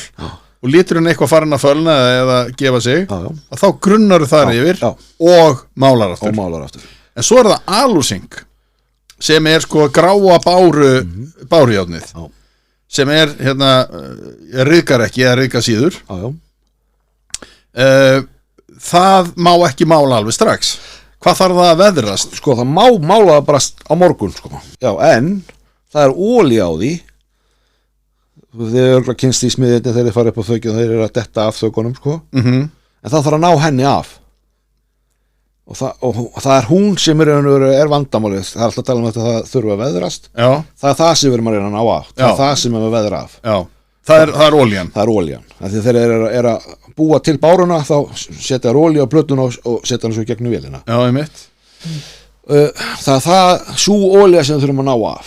og liturinn eitthvað farin að fölna eða gefa sig að þá grunnar þar yfir og málar aftur. En svo er það alusing sem er sko gráa bárujárnið sem er hérna ryðgar ekki eða ryðgar síður. Það má ekki mála alveg strax. Hvað þarf það að veðrast? Sko það má mála það bara á morgun sko. Já, en það er olía á því. Þið eru örgulega kynst í smiðinni þegar þið fara upp á þökju og þeir eru að detta af þökunum sko. En það þarf að ná henni af og það er hún sem er vandamálið. Það er alltaf að tala um þetta að það þurfa að veðrast. Það er það sem við erum að reyna að ná af. Það er það sem við veðra af. Það er olían. Það er olían. Þegar þeir eru að búa til báruna þá setja þær olíu á plötuna og setja hann svo gegnum vélina. Já, einmitt. Það er sú olía sem við þurfum að ná af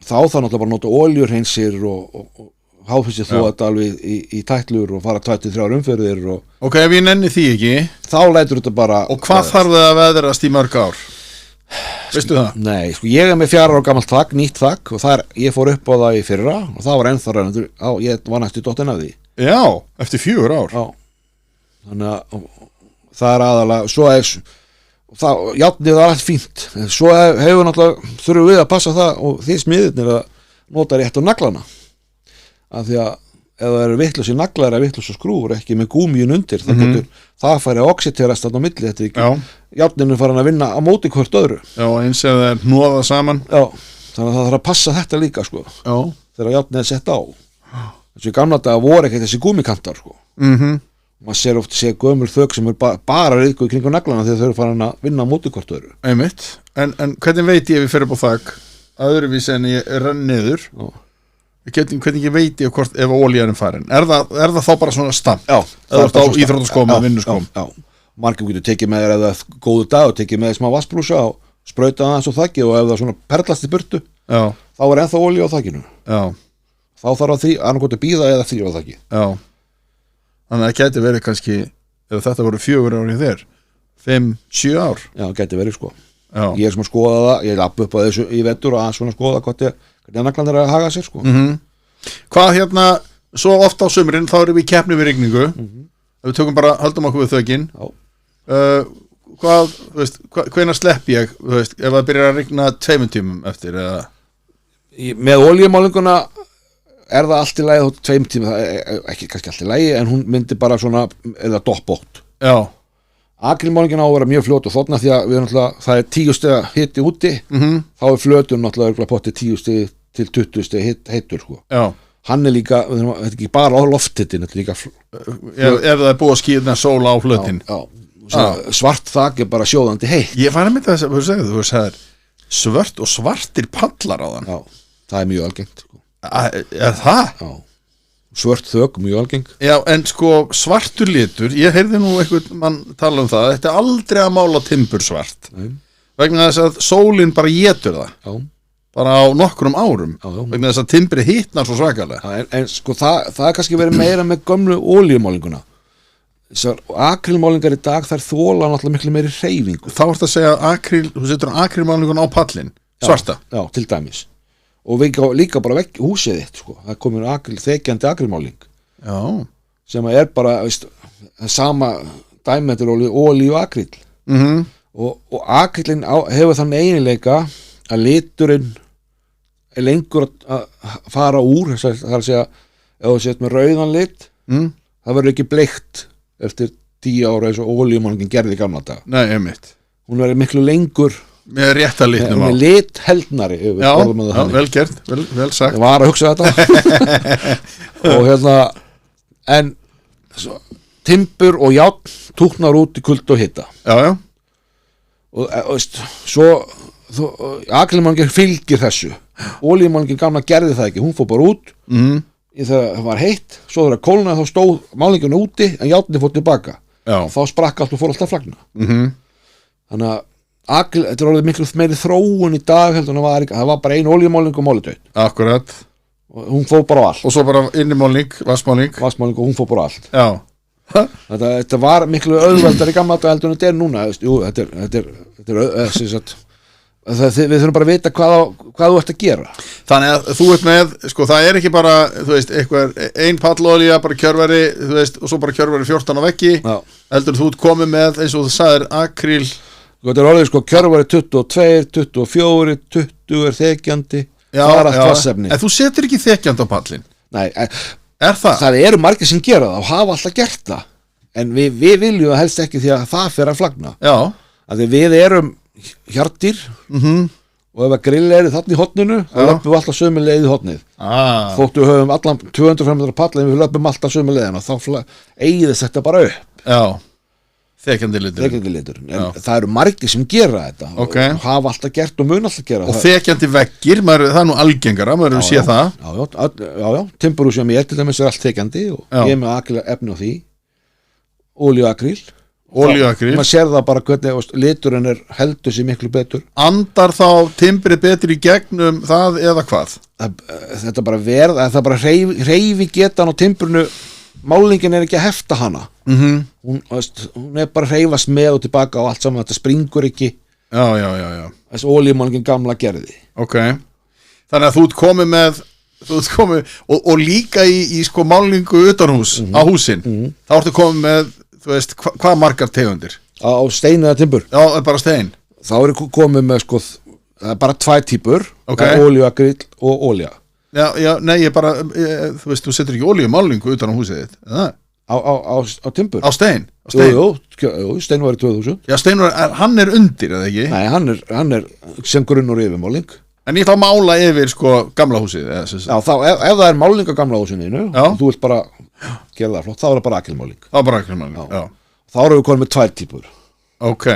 þá náttúrulega bara að nota oljurhreinsir og háfissi þó þetta alveg í tætlur og fara 23 umferðir ok, ef ég nenni því ekki þá lætur þetta bara og hvað þarf það að veðrast í mörg ár? Veistu það? Nei, sko ég með 4 ára gamalt þak, nýtt þak og ég fór upp á það í fyrra og það var ennþá reyndur, ég var næstu dottin af því já, eftir 4 ár já, þannig að það aðalega, svo játnið var allt fínt, en svo hefur náttúrulega þurfum við að passa það og því smiðirnir að nota rétt á naglana af því að ef það eru vitlausir naglar eða vitlausir skrúfur ekki með gúmíun undir þá getur það færi að oxiterast þarna á milli, þetta ekki járninu farin að vinna á móti hvort öðru já, eins ef það er hnoðað saman já, þannig að það þarf að passa þetta líka sko já, þegar járnið er sett á þessi gamla daga voru ekki þessi gúmikantar sko maður sér oft gömul þök sem er bara riðku í kringum naglana þegar þau eru farin að vinna á móti hvort öðru einmitt, en hvernig veit ég ef ég fer upp á þak öðruvísi en ég renn niður hvernig ég veit ég hvort ef olían er farin er það þá bara svona stamp já, það er þá íþróttaskóm og vinnuskóm já, margir getur tekið með eða góðu dag og tekið með smá vassbrúsa og sprauta það eins og þakki og ef það svona perlast í burtu já. þá er ennþá olíu á þakkinu já. þá þarf að annarkot að býða eða þrýra á þakki já, þannig að það gæti verið kannski ef þetta voru 4 ár í þér 5-7 ár já, gæti verið sko já. ég er sem að skoða það, ég lappi upp á þessu í vetur og svona skoða hvernig naglan er að haga sér sko hvað svo ofta á sumrin þá erum við í keppni við rigningu ef við tökum bara, höldum okkur við þökin hvað, þú veist hvenær slepp ég, þú veist, ef það byrjar að rigna 2 tímum eftir eða með oljumálinguna er það allt í lagi þá 2 tíma, það er ekki kannski allt í lagi en hún myndi bara svona, eða doppbótt já akrilmálingin á að vera mjög fljót og þarna því að það er 10 stiga hiti úti þá er flötun náttúrulega potti 10 stiga til 20 stiga heitur sko já. Hann er líka, þetta er ekki bara á lofthitin þetta er líka ef það er búið að skýrna sóla á flötin svart þak er bara sjóðandi heitt ég var að mynda þess að þú sagðir svört og svartir pallar á þann já, það er mjög algengt sko. er það? Já svört þök, mjög algeng já, en sko svartur litur ég heyrði nú einhvern mann tala um það þetta er aldrei að mála timbur svart vegna þess að sólin bara étur það já. bara á nokkrum árum já. vegna þess að timbri hittnar svo svakalega en sko það er kannski verið meira með gömlu oljumálinguna þessar akrilmálingar í dag þær þóla náttúrulega miklu meiri hreyfingu þá ertu að segja þú setur akrilmálingun á pallin svarta já, til dæmis og líka bara vekk húsið þitt sko. það komur þekkjandi akrilmáling sem er bara veist, sama dæmetur olíu og akril og akrillin hefur þann eiginleika að liturinn er lengur að fara úr það er að segja ef þú sett með rauðan lit það verður ekki bleikt eftir 10 ára eins og olíumálingin gerði í gamla dag nei, einmitt hún verður miklu lengur með rétta litnum á með litheldnari já, vel gert, vel sagt ég var að hugsa þetta og en timbur og járn túknar út í kulda og hita já og veist, svo akrilmálingin fylgir þessu olíumálingin gamla gerði það ekki hún fór bara út þegar það var heitt svo þegar kólna þá stóð málingin úti en járnið fór tilbaka þá sprakk allt og fór alltaf að flagna þannig að þetta er orðið miklu meiri þróun í dag heldur en það var bara ein olíumáling og málidauð akkurat og hún fór bara á allt og svo bara innimáling, vassmáling og hún fór bara á allt já þetta var miklu auðveldar í gamla dag heldur en þetta er núna jú, þetta er við þurfum bara að vita hvað þú ert að gera þannig að þú ert með sko það er ekki bara þú veist ein pallolía bara kjörveri þú veist og svo bara kjörveri 14 á veggi heldur þú ert komið með eins og þú sagðir akril þetta er orðið sko kjörvari 22, 24, 20 er þekjandi það er allt klassefni en þú setur ekki þekjandi á pallin nei, er það? Það eru margir sem gera það og hafa alltaf gert það en við viljum það helst ekki því að það fer að flagna já að við erum hjartýr og ef að grill eru þarna í hotninu þá löpum við alltaf sömu leið í hotnið þóttu við höfum allan 200-500 palla en við löpum alltaf sömu leiðin og þá eigðist þetta bara upp já þekjandi litur en það eru margir sem gera þetta og hafa alltaf gert og mun alltaf gera og þekjandi veggir, það er nú algengara maður hefur séð það já, timburhús sem ég til dæmis er allt þekjandi og ég er með efni á því olíu akril Olíuakryl. maður sér það bara hvernig liturinn heldur sér miklu betur. Andar þá timbrið betur í gegnum það eða hvað? Þetta bara það bara hreyfi getan á timbrinu, málningin ekki að hefta hana. Hún bara hreyfast með og tilbaka og allt saman, þetta springur ekki. Já. Þessi olíumálningin gamla gerði. Ok, þannig að þú ert komið og líka í sko málningu utanhús á húsin, þá ertu komið með, þú veist, hvað margar tegundir? Á stein eða timbur? Já, bara stein. Þá komið með sko, það bara 2 típur, olíuakryl og olía. Já, nei, þú veist, þú setur ekki olíumálningu utan á húsið þitt, eða? Á timbur? Á stein? Jú, stein var í 2000. Já, stein var, hann undir, eða ekki? Nei, hann sem grunn og yfirmáling. En ég ætla að mála yfir, sko, gamla húsið, eða? Já, þá, ef það er máling á gamla húsinu, og þú vilt bara gera það flott, þá er það bara akrilmáling. Já. Þá erum við komið með 2 típur. Ok.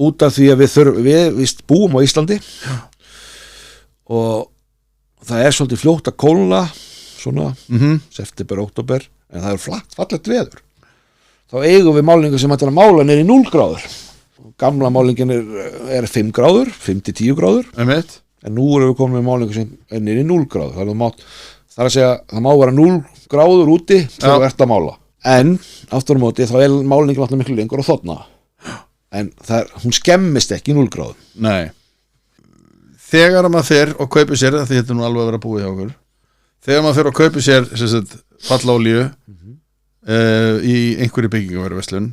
Út af því að við búum á Íslandi og það er svolítið fljótt að kólna svona, september, oktober, en það er fallegt veður. Þá eigum við málingu sem ætlar að mála niður í 0 gráður. Gamla málingin er 5 gráður, 5-10 gráður. En nú erum við komið með málingu sem er niður í 0 gráður. Það er að segja, það má vera 0 gráður úti þegar þú ert að mála. En aftur á móti þá er málningin alltaf miklu lengur og þorna. En hún skemmist ekki í 0 gráðum. Nei. Þegar maður fer og kaupir sér, því þetta nú alveg að vera búið hjá okkur, þegar maður fer og kaupir sér fallolíu í einhverju byggingaverðverslun,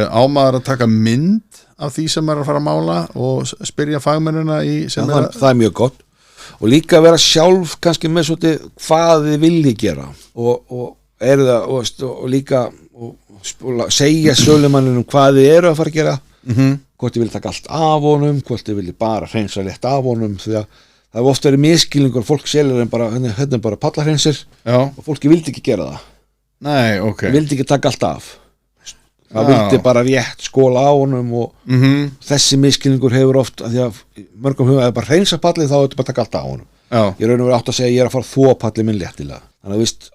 á maður að taka mynd af því sem maður er að fara að mála og spyrja fagmennina í sem það er mjög gott. Og líka vera sjálf kannski með svolítið hvað þið vilji gera og líka segja sölumanninum hvað þið eru að fara að gera, hvort þið vilja taka allt af honum, hvort þið vilja bara hreinsa létt af honum, því að það er ofta verið miskilningur, fólk selur en bara hérna bara pallahreinsir og fólki vildi ekki gera það. Nei, ok. Vildi ekki taka allt af. Það vildi bara rétt skóla á honum og þessi miskilningur hefur oft, að því að mörgum huga bara hreinsa pallið, þá vildi bara taka allt af honum. Ég raun og verið átt að segja ég er að fara að þvo pallið minn léttilega. Þannig að víst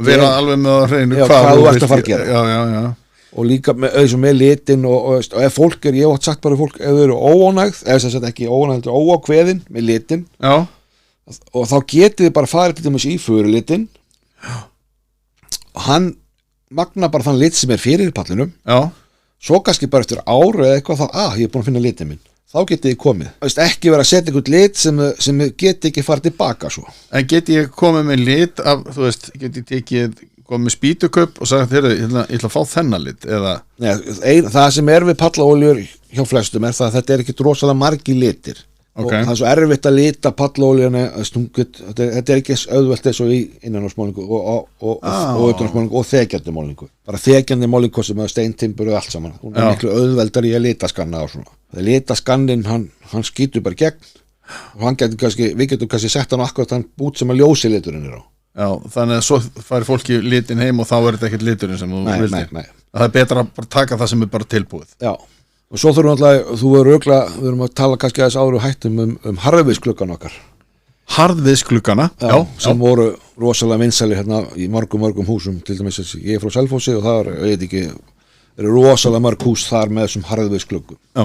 vera alveg með að hreinu hvað þú ert að fara að gera. Já. Og líka með litin og ef fólk ég hef átt sagt bara fólk, ef þau eru óánægð, ef þess að ekki óánægð, óákveðin með litin, og þá getið þið bara farið til dæmis í förulitin, hann magna bara þann lit sem er fyrir í pallinum, svo kannski bara eftir ári eða eitthvað þá, ég er búin að finna litin minn, þá getið þið komið. Ekki vera að setja einhvern lit sem getið ekki farið tilbaka svo. En getið ég komið með lit af, þú veist, getið tekið komið með spýtuköp og sagt, heyrðu, ég ætla að fá þennan lit, eða? Nei, það sem er við pallaóljur hjá flestum er það að þetta er ekki rosalega margir litir. Og það er svo erfitt að lita pallaóljuna, þetta er ekki auðvelt eins og í innanásmálingu og utanásmálingu og þegjandi málingu. Bara þegjandi málingu sem er steintimbur og allt saman. Hún er miklu auðveldar í að litaskanna og svona. Það litaskannin, hann skýtur bara gegn og við getum kannski sett hann akkurat hann bút sem að ljósi liturinn er á. Já, þannig að svo færi fólki litin heim og þá er þetta ekkert liturinn sem þú vildir. Nei. Það er betra að bara taka það sem er bara tilbúið. Já, og svo þurfum við erum að tala kannski aðeins áður og hættum harðviðsgluggana okkar. Harðviðsgluggana? Já. Sem voru rosalega vinsælir hérna í mörgum húsum, til dæmis ég er frá Selfossi og það eru rosalega mörg hús þar með þessum harðviðsgluggum. Já.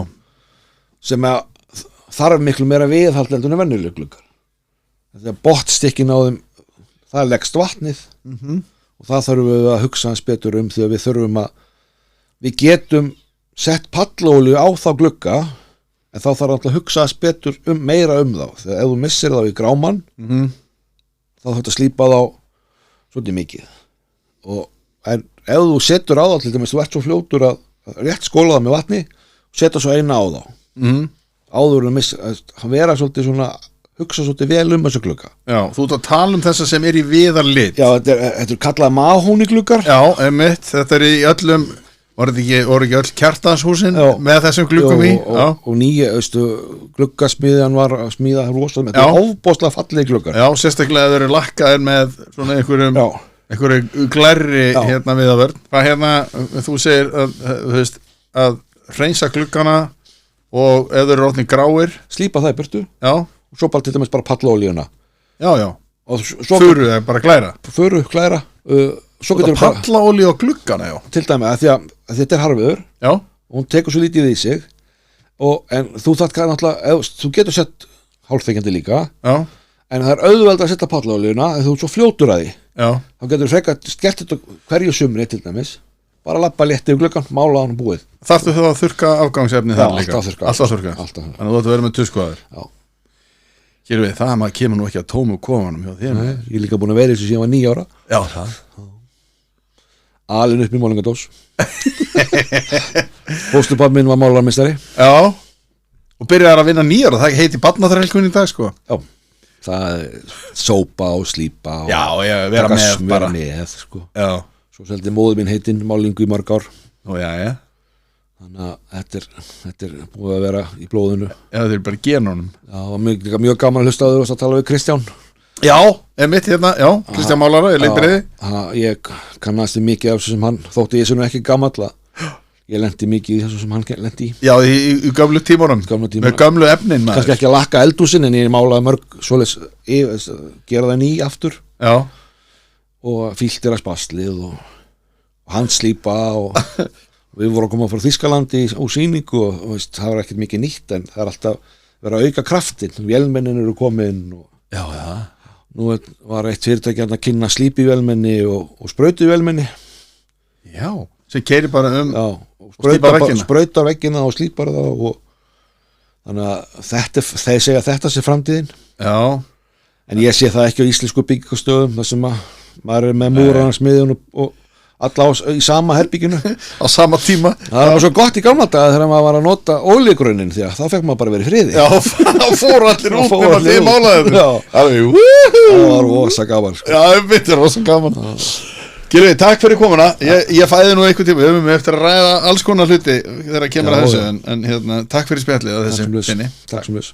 Sem þarf miklu meira viðhald en venjuleg gluggar. Þegar botnstikkin á þeim, það leggst vatnið og það þurfum við að hugsa hans betur því að við getum sett pallolíu á þá glugga en þá þarf alltaf að hugsa hans betur meira þá, þegar ef þú missir þá í gráman þá þarf þetta að slípa þá svolítið mikið og ef þú setur á þá til dæmis, þú ert svo fljótur að rétt skóla það með vatni og setja svo eina á þá áður að vera svolítið svona hugsa svolítið vel þessu glugga. Já, þú ert að tala þessa sem er í viðarlit. Já, þetta er kallað mahóni gluggar. Já, einmitt, þetta er í öllum, voru ekki öll Kjartanshúsin með þessum gluggum í. Og nýja, gluggasmiðjan var að smíða rosalega, þetta er ofboðslega fallegi gluggar. Já, sérstaklega þeir eru lakkaðir með svona einhverju glærri hérna viðavörn. Hvað hérna, þú segir að hreinsa gluggana og ef þeir eru orðnir gráir. Slípa það í burtu. Já. Og svo bara til dæmis bara pallaolíuna. Já. Og furu er bara glæra. Furu, glæra. svo getur bara, pallaolíu á gluggana, já. til dæmi að þetta er harfiður Já, og hún tekur svo lítið í sig en þú þarft náttúrulega þú getur sett hálfþeikjandi líka já, en það er auðveld að setja pallaolíuna ef þú ert svo fljótur að því já. þá getur þú frekar skert þetta hverju sumri til dæmis, bara lappa létti yfir gluggan, mála hann og búið. Þarftu þú að þurrka afgangsefni þar líka? Alltaf þurrka. Þannig að þú ætti að vera með tuskuðaður. Já. Hér við, það maður kemur nú ekki að tómu kofanum hjá þér. Nei, ég er líka búin að vera í þessu síðan ég var 9 ára. Já, það. Alin upp í málingadós. Fóstupabbi minn var málarmeistari. Já. Og byrjaði að vinna 9 ára, það heiti barnaþrælkun í dag, sko. Já. Það er sópa og slípa og já, vera með bara. Sko. Já. Svo seldi móður mín heitinn málingu í mörg ár. Ó, já. Þannig að þetta er búið að vera í blóðinu. Já, þetta er bara genunum. Já, mjög gaman að hlusta á þau að tala við Kristján. Já, mitt hérna, já, Kristján Málara, ég leikbriði. Ég kannast mikið af þessu sem hann, þótti ég sem ekki gamall að ég lendi mikið í þessu sem hann lendi í. Já, í gömlu tímunum, með gömlu efnin. Kannski ekki að lakka eldhúsin en ég málaði mörg svoleiðis, gera það ný aftur. Já. Og filtera spaslið og handslípa og við vorum að koma frá Þýskalandi og sýningu og veist, það var ekkert mikið nýtt en það er alltaf verið að auka kraftin, vélmennin eru komin og já. Nú var eitt fyrirtæki að kynna slípi vélmenni og sprautu vélmenni. Já, sem keyrir bara já, og sprautar veggina og slípar það og þannig að þeir segja þetta sé framtíðin. Já. En ég sé það ekki á íslensku byggingastöðum þar sem maður er með múrarnarsmiðjun og alla í sama herbygginu á sama tíma. Það var svo gott í gamla daga þegar maður var að nota ólígrunnin því að þá fekk maður bara verið friði. Já, þá fóru allir út nema þið málaðið. Það var rosa gaman sko. Já, þetta er rosa gaman. Gylfi, takk fyrir komuna. Ég fæði nú einhvern tíma, við höfum eftir að ræða alls konar hluti þegar kemur að þessu en hérna, takk fyrir spjallið á þessu sinni. Takk sem þess.